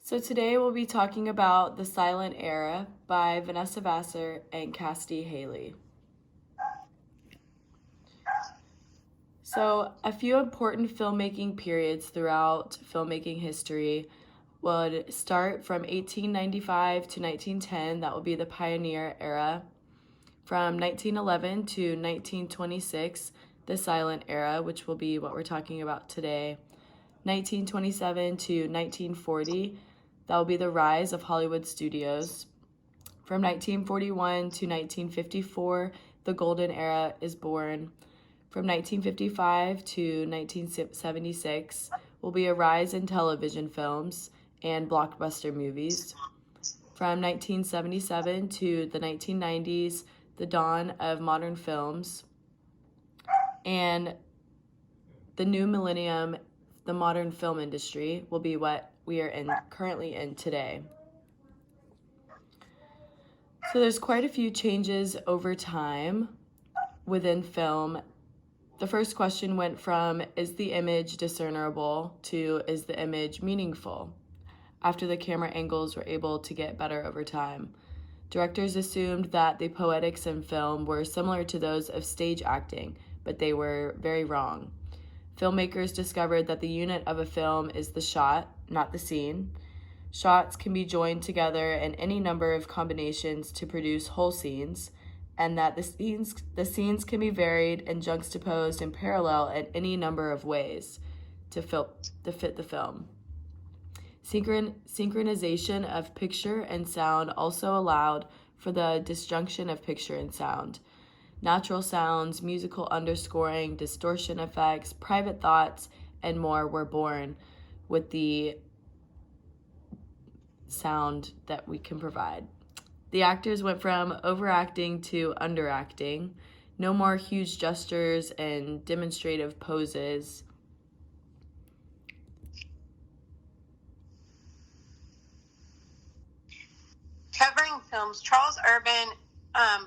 So today we'll be talking about The Silent Era by Vanessa Vassar and Cassidy Haley. So a few important filmmaking periods throughout filmmaking history would start from 1895 to 1910. That will be the pioneer era. From 1911 to 1926, the silent era, which will be what we're talking about today. 1927 to 1940, that will be the rise of Hollywood studios. From 1941 to 1954, the golden era is born. From 1955 to 1976 will be a rise in television films and blockbuster movies. From 1977 to the 1990s, the dawn of modern films. And the new millennium, the modern film industry, will be what we are currently in today. So there's quite a few changes over time within film. The first question went from, is the image discernible, to is the image meaningful, after the camera angles were able to get better over time. Directors assumed that the poetics in film were similar to those of stage acting, but they were very wrong. Filmmakers discovered that the unit of a film is the shot, not the scene. Shots can be joined together in any number of combinations to produce whole scenes, and that the scenes can be varied and juxtaposed in parallel in any number of ways to fit the film. Synchronization of picture and sound also allowed for the disjunction of picture and sound. Natural sounds, musical underscoring, distortion effects, private thoughts, and more were born with the sound that we can provide. The actors went from overacting to underacting. No more huge gestures and demonstrative poses. Covering films, Charles Urban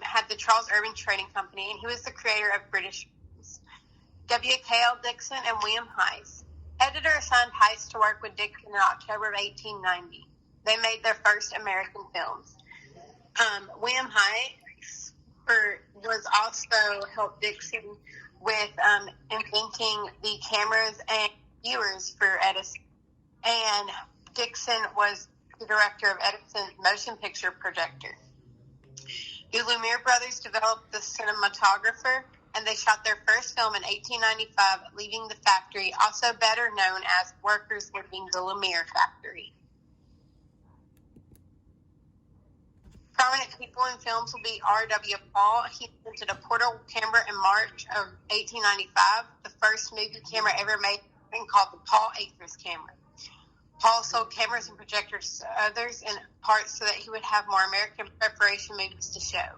had the Charles Urban Trading Company, and he was the creator of British films. W.K.L. Dixon and William Heiss. Editor assigned Heiss to work with Dixon in October of 1890. They made their first American films. William Heiss was also helped Dixon with inventing the cameras and viewers for Edison. And Dixon was the director of Edison's motion picture projector. The Lumiere brothers developed the cinematographer, and they shot their first film in 1895, Leaving the Factory, also better known as Workers Leaving the Lumiere Factory. Prominent people in films will be R.W. Paul. He invented a portable camera in March of 1895, the first movie camera ever made, called the Paul Akers camera. Paul sold cameras and projectors to others in parts so that he would have more American preparation movies to show.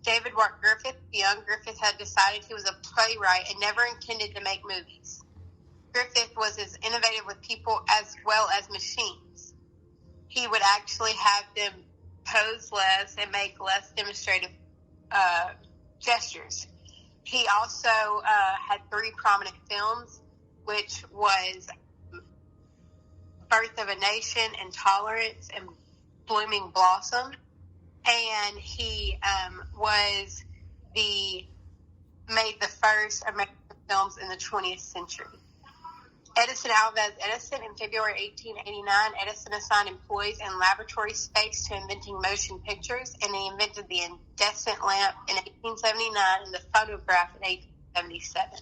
David Ward Griffith, young Griffith, had decided he was a playwright and never intended to make movies. Griffith was as innovative with people as well as machines. He would actually have them pose less and make less demonstrative gestures. He also had three prominent films, which was Birth of a Nation, Intolerance, and Blooming Blossom. And he made the first American films in the 20th century. Edison Alvarez Edison, in February 1889, Edison assigned employees in laboratory space to inventing motion pictures, and he invented the incandescent lamp in 1879 and the phonograph in 1877.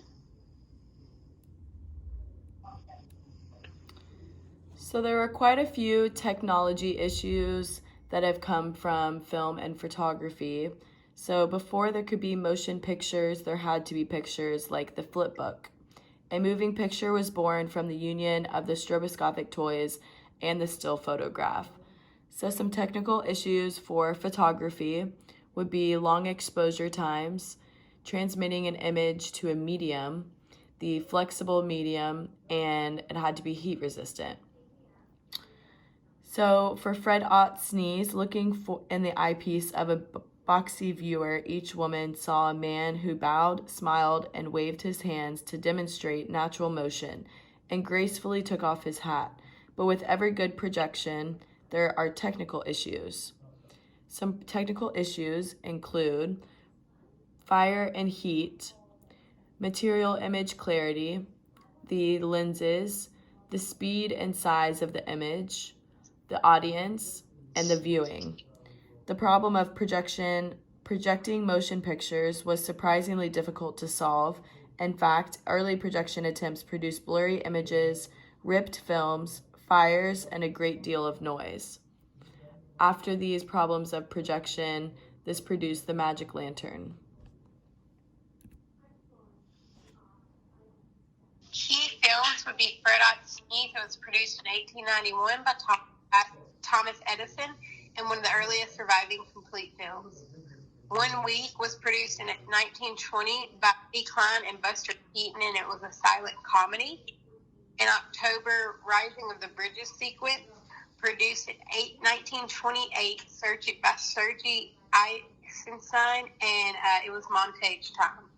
So there were quite a few technology issues that have come from film and photography. So before there could be motion pictures, there had to be pictures like the flip book. A moving picture was born from the union of the stroboscopic toys and the still photograph. So some technical issues for photography would be long exposure times, transmitting an image to a medium, the flexible medium, and it had to be heat resistant. So for Fred Ott's sneeze, looking in the eyepiece of a boxy viewer, each woman saw a man who bowed, smiled, and waved his hands to demonstrate natural motion, and gracefully took off his hat, but with every good projection, there are technical issues. Some technical issues include fire and heat, material image clarity, the lenses, the speed and size of the image, the audience, and the viewing. The problem of projecting motion pictures was surprisingly difficult to solve. In fact, early projection attempts produced blurry images, ripped films, fires, and a great deal of noise. After these problems of projection, this produced the magic lantern. Key films would be Fred Sneeze. It was produced in 1891 by Thomas Edison and one of the earliest surviving complete films. 1 Week was produced in 1920 by Eddie Klein and Buster Keaton, and it was a silent comedy. In October, Rising of the Bridges sequence, produced in 1928, by Sergei Eisenstein, and it was montage time.